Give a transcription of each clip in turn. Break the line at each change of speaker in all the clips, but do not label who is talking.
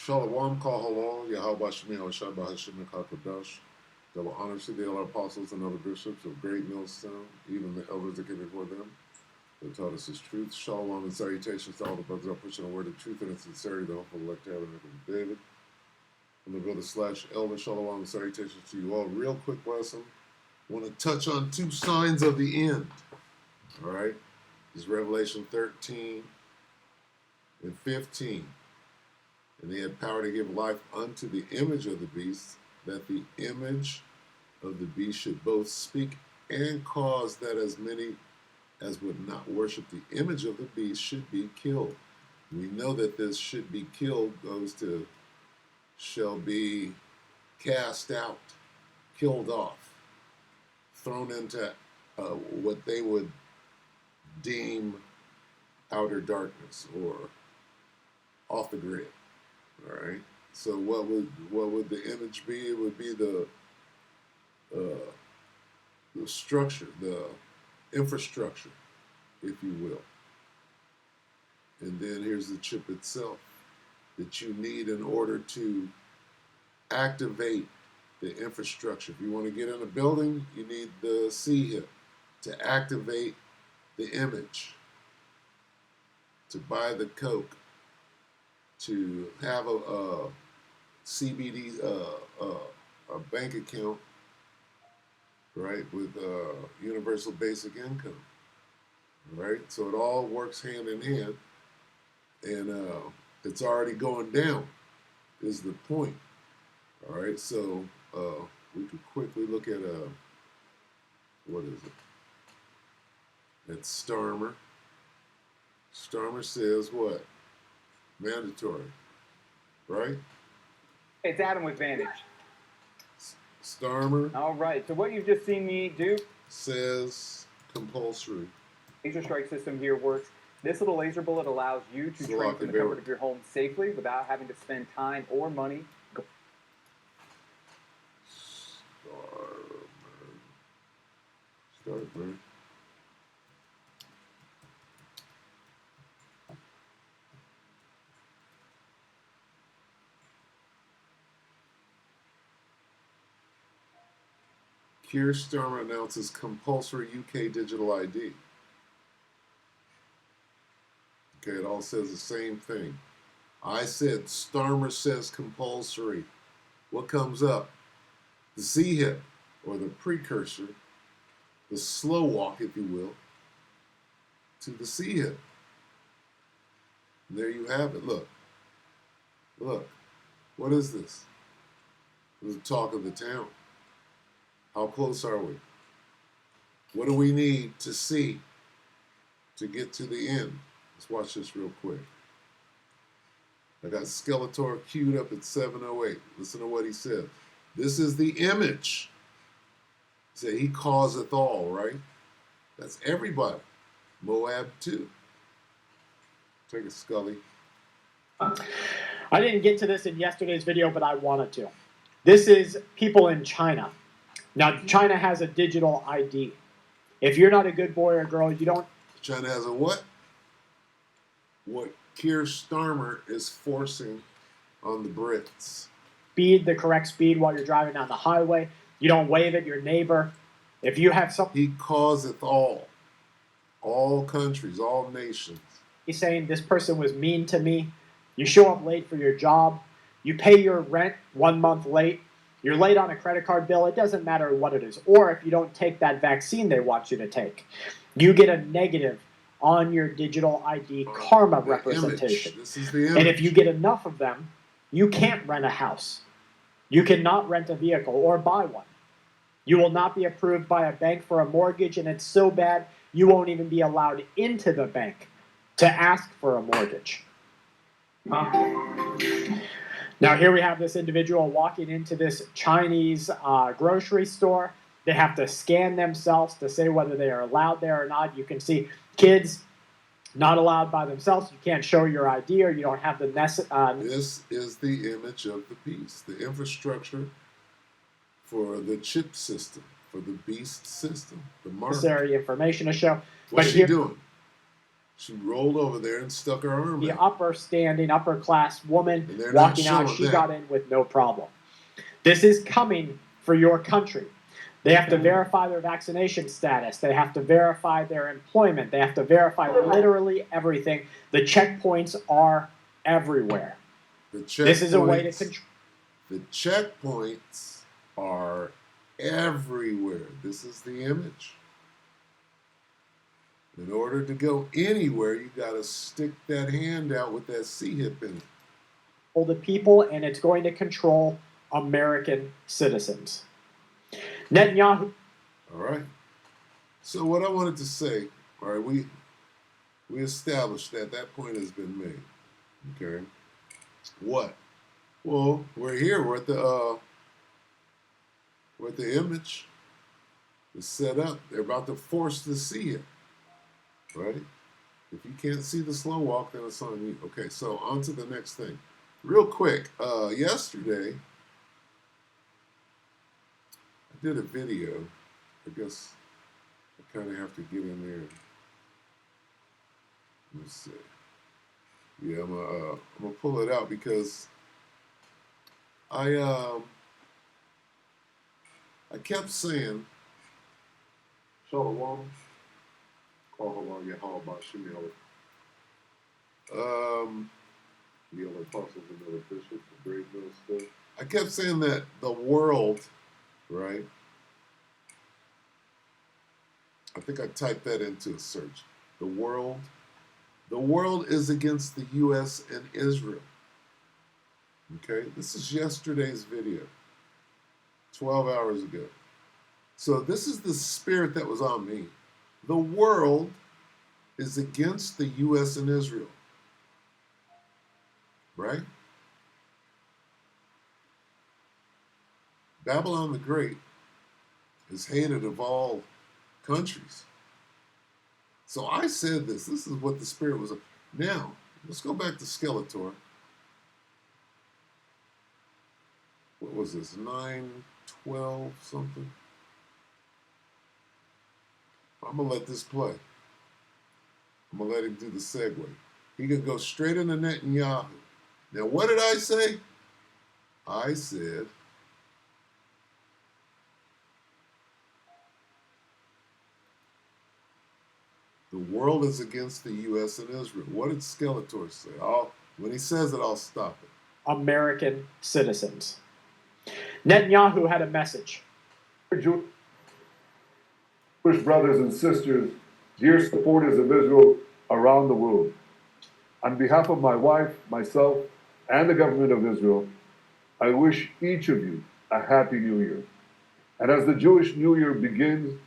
Shalom, Kal Halal, Yahweh Shemi, Oshai Bahashim, Kakodash. Double honors to the elder apostles and other bishops of Great Millstone, even the elders that came before them. They taught us his truth. Shalom and salutations to all the brothers that pushing the word of truth and its sincerity, the hopeful elect tabernacle of David. From the brother / elder, shalom and salutations to you all. Real quick lesson. I want to touch on two signs of the end. All right? This is Revelation 13 and 15. And they had power to give life unto the image of the beast, that the image of the beast should both speak and cause that as many as would not worship the image of the beast should be killed. We know that this should be killed goes to shall be cast out, killed off, thrown into what they would deem outer darkness or off the grid. All right. So what would the image be? It would be the structure, the infrastructure, if you will. And then here's the chip itself that you need in order to activate the infrastructure. If you want to get in a building, you need the C hip to activate the image, to buy the Coke, to have a CBD, a bank account, right, with universal basic income, right? So it all works hand in hand, and it's already going down, is the point. All right, so we could quickly look at what is it? It's Starmer. Starmer says what? Mandatory, right?
It's Adam with Vantage.
Starmer.
All right, so what you've just seen me do
says compulsory.
Laser strike system here works. This little laser bullet allows you to train from the comfort of your home safely without having to spend time or money.
Starmer. Keir Starmer announces compulsory UK digital ID. Okay, it all says the same thing. I said Starmer says compulsory. What comes up? The C hip, or the precursor, the slow walk, if you will, to the C hip. And there you have it. Look. Look. What is this? This is the talk of the town. How close are we? What do we need to see to get to the end? Let's watch this real quick. I got Skeletor queued up at 7:08. Listen to what he said. This is the image. He said he causeth all, right? That's everybody. Moab too. Take it, Scully.
I didn't get to this in yesterday's video, but I wanted to. This is people in China. Now, China has a digital ID. If you're not a good boy or girl, you don't...
China has a what? What Keir Starmer is forcing on the Brits.
Speed, the correct speed while you're driving down the highway. You don't wave at your neighbor. If you have something...
He causeth all countries, all nations.
He's saying this person was mean to me. You show up late for your job. You pay your rent 1 month late. You're late on a credit card bill. It doesn't matter what it is. Or if you don't take that vaccine they want you to take, you get a negative on your digital ID karma representation.
This is the image.
And if you get enough of them, you can't rent a house. You cannot rent a vehicle or buy one. You will not be approved by a bank for a mortgage, and it's so bad you won't even be allowed into the bank to ask for a mortgage. Now here we have this individual walking into this Chinese grocery store. They have to scan themselves to say whether they are allowed there or not. You can see kids not allowed by themselves. You can't show your ID or you don't have the necessary...
This is the image of the beast, the infrastructure for the chip system, for the beast system, the mark.
Necessary information to show.
What's she doing? She rolled over there and stuck her arm
The
out.
upper class woman
And they're
walking
not
out,
showing
she
that.
got in with no problem. This is coming for your country. They have to verify their vaccination status. They have to verify their employment. They have to verify literally everything. The checkpoints are everywhere. This is a way to control.
The checkpoints are everywhere. This is the image. In order to go anywhere, you got to stick that hand out with that C-hip in it.
The people, and it's going to control American citizens. Netanyahu.
All right. So what I wanted to say, all right, we established that point has been made. Okay. What? Well, we're here. We're at the image. It's set up. They're about to force to see it. Right? If you can't see the slow walk, then it's on you. Okay, so on to the next thing. Real quick, yesterday, I did a video. I guess I kind of have to get in there. Let's see. Yeah, I'm gonna pull it out because I kept saying, Shalom. The other apostles and other bishops, the great millstone. I kept saying that the world, right? I think I typed that into a search. The world is against the U.S. and Israel. Okay, this is yesterday's video, 12 hours ago. So this is the spirit that was on me. The world is against the U.S. and Israel. Right? Babylon the Great is hated of all countries. So I said this. This is what the spirit was. Now, let's go back to Skeletor. What was this? 9:12 something? I'm going to let this play. I'm going to let him do the segue. He can go straight into Netanyahu. Now, what did I say? I said, the world is against the U.S. and Israel. What did Skeletor say? When he says it, I'll stop it.
American citizens. Netanyahu had a message.
Jewish brothers and sisters, dear supporters of Israel around the world, on behalf of my wife, myself, and the government of Israel, I wish each of you a happy New Year. And as the Jewish New Year begins,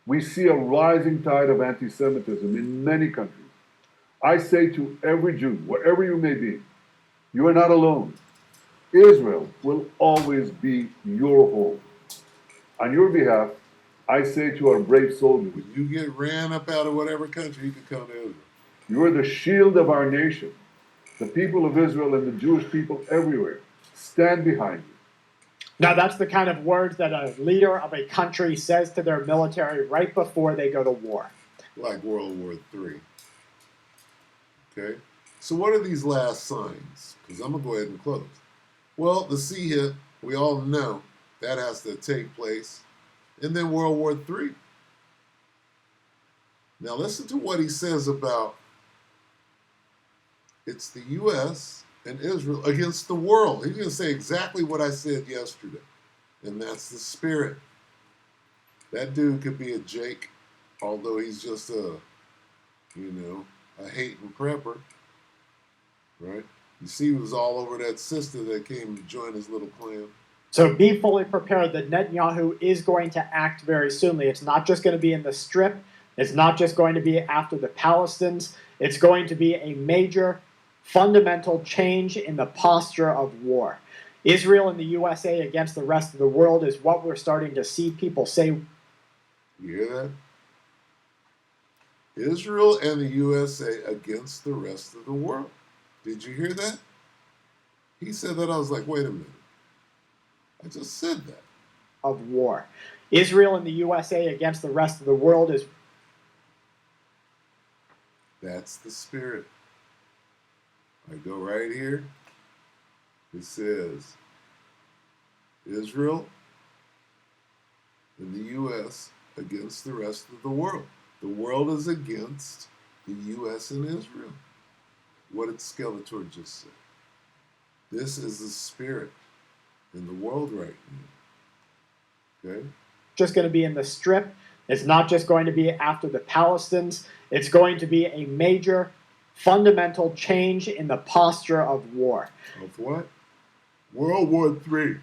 we see a rising tide of anti-Semitism in many countries. I say to every Jew, wherever you may be, you are not alone. Israel will always be your home. On your behalf, I say to our brave soldiers,
when you get ran up out of whatever country, you can come to Israel.
You are the shield of our nation. The people of Israel and the Jewish people everywhere stand behind you.
Now, that's the kind of words that a leader of a country says to their military right before they go to war.
Like World War III. Okay? So what are these last signs? Because I'm going to go ahead and close. Well, the C-hip, we all know that has to take place. And then World War III. Now listen to what he says about it's the U.S. and Israel against the world. He's going to say exactly what I said yesterday. And that's the spirit. That dude could be a Jake, although he's just a hating prepper. Right? You see, he was all over that sister that came to join his little clan.
So be fully prepared that Netanyahu is going to act very soonly. It's not just going to be in the Strip. It's not just going to be after the Palestinians. It's going to be a major fundamental change in the posture of war. Israel and the USA against the rest of the world is what we're starting to see people say.
You hear that? Israel and the USA against the rest of the world. Did you hear that? He said that. I was like, wait a minute. I just said that.
Of war. Israel and the USA against the rest of the world is.
That's the spirit. I go right here. It says Israel and the U.S. against the rest of the world. The world is against the U.S. and Israel. What did Skeletor just say? This is the spirit in the world right now. Okay?
Just going to be in the Strip. It's not just going to be after the Palestinians. It's going to be a major, fundamental change in the posture of war.
Of what? World War III.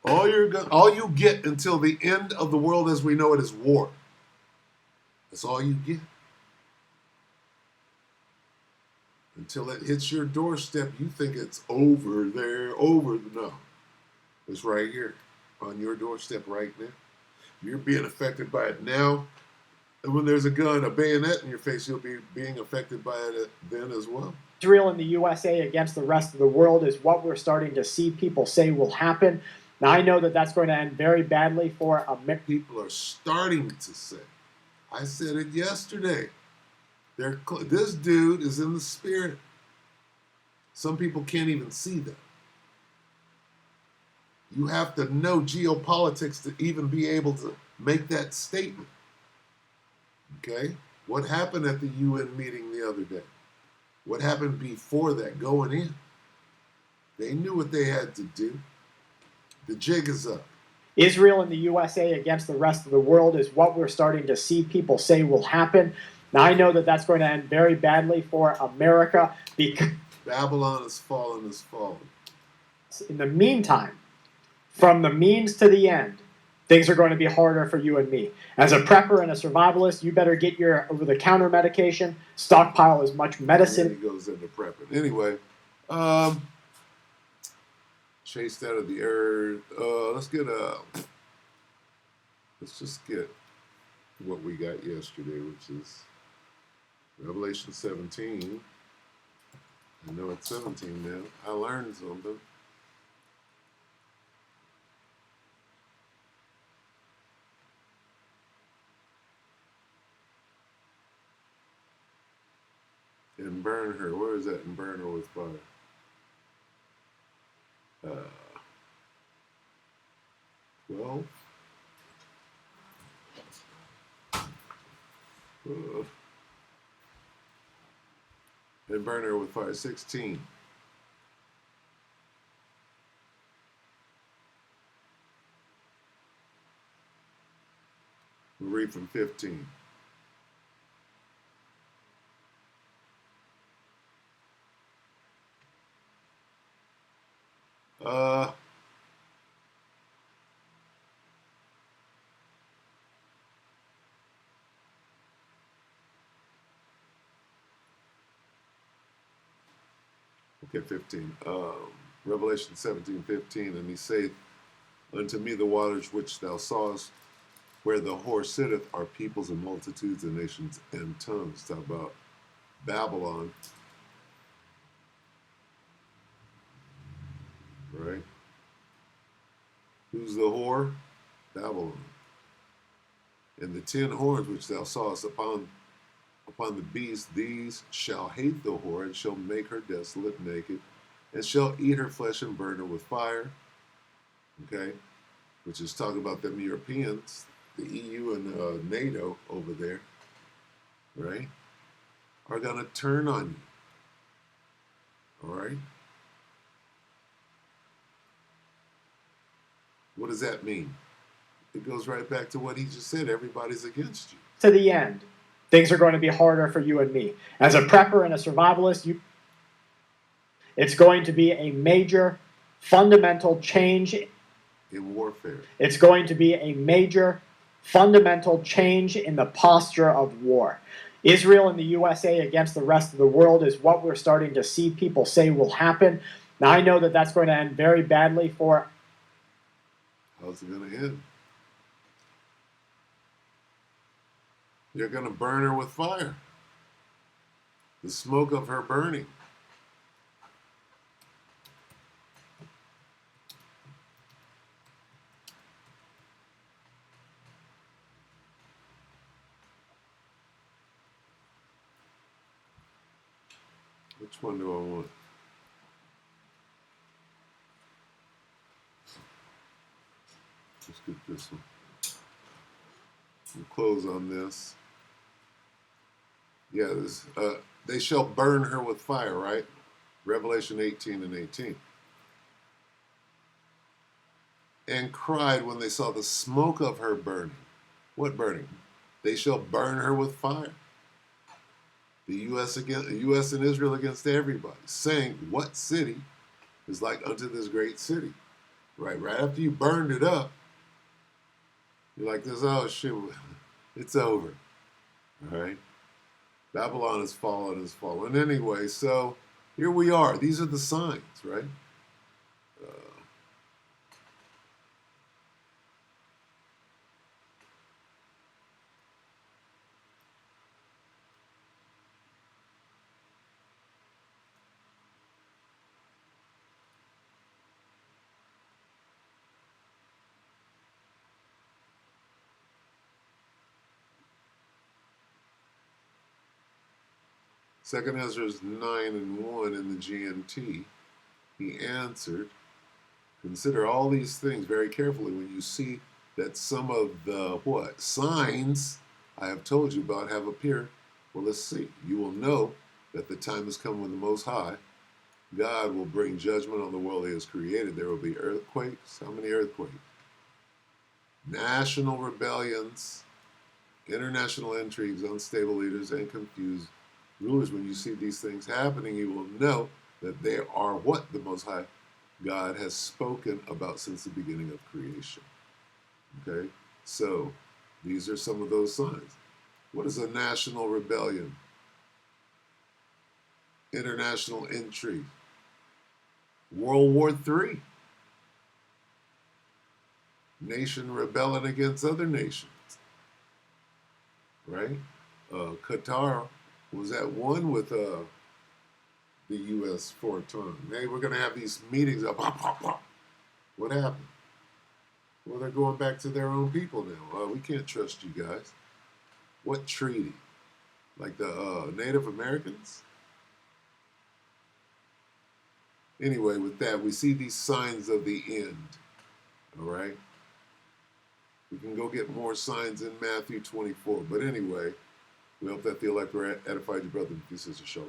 All you get until the end of the world as we know it is war. That's all you get. Until it hits your doorstep, you think it's over there, No. It's right here on your doorstep right now. You're being affected by it now. And when there's a gun, a bayonet in your face, you'll be being affected by it then as well.
Israel and the USA against the rest of the world is what we're starting to see people say will happen. Now, I know that that's going to end very badly for America.
People are starting to say. I said it yesterday. This dude is in the spirit. Some people can't even see that. You have to know geopolitics to even be able to make that statement. Okay? What happened at the UN meeting the other day? What happened before that, going in? They knew what they had to do. The jig is up.
Israel and the USA against the rest of the world is what we're starting to see people say will happen. Now, I know that that's going to end very badly for America because
Babylon is fallen,
in the meantime, from the means to the end, things are going to be harder for you and me. As a prepper and a survivalist, you better get your over-the-counter medication, stockpile as much medicine.
He goes into prepping. Anyway, chased out of the earth. Let's just get what we got yesterday, which is Revelation 17. I know it's 17 now. I learned something. And burn her. Where is that? And burn her with fire. Uh, 12. And burn her with fire. 16. We'll read from 15. Okay, 15. Revelation 17:15. And he saith, Unto me the waters which thou sawest, where the whore sitteth, are peoples and multitudes and nations and tongues. Talk about Babylon. Right? Who's the whore? Babylon. And the 10 horns which thou sawest upon the beast, these shall hate the whore, and shall make her desolate, naked, and shall eat her flesh and burn her with fire. Okay? Which is talking about them Europeans, the EU and NATO over there, right? Are going to turn on you. All right? What does that mean? It goes right back to what he just said. Everybody's against you.
To the end, things are going to be harder for you and me. As a prepper and a survivalist, it's going to be a major, fundamental change
in warfare.
It's going to be a major, fundamental change in the posture of war. Israel and the USA against the rest of the world is what we're starting to see people say will happen. Now, I know that that's going to end very badly for...
How's it going to end? You're going to burn her with fire. The smoke of her burning. Which one do I want? Let's get this one. We'll close on this. Yeah, this, they shall burn her with fire, right? Revelation 18 and 18. And cried when they saw the smoke of her burning. What burning? They shall burn her with fire. The U.S. and Israel against everybody, saying, "What city is like unto this great city?" Right after you burned it up, you're like this. Oh shit, it's over. All right, Babylon has fallen. Anyway, so here we are. These are the signs, right? Uh, 2nd Ezra 9 and 1 in the GNT. He answered, "Consider all these things very carefully when you see that some of the what signs I have told you about have appeared. Well, let's see. You will know that the time has come when the Most High God will bring judgment on the world He has created. There will be earthquakes. How many earthquakes? National rebellions, international intrigues, unstable leaders, and confused rulers. When you see these things happening, you will know that they are what the Most High God has spoken about since the beginning of creation." Okay? So, these are some of those signs. What is a national rebellion? International intrigue. World War III. Nation rebelling against other nations. Right? Qatar was at one with the U.S. for a time. Hey, we're going to have these meetings. What happened? Well, they're going back to their own people now. We can't trust you guys. What treaty? Like the Native Americans? Anyway, with that, we see these signs of the end. All right? We can go get more signs in Matthew 24. But anyway, we hope that the elect edified your brother and sisters. Shalom.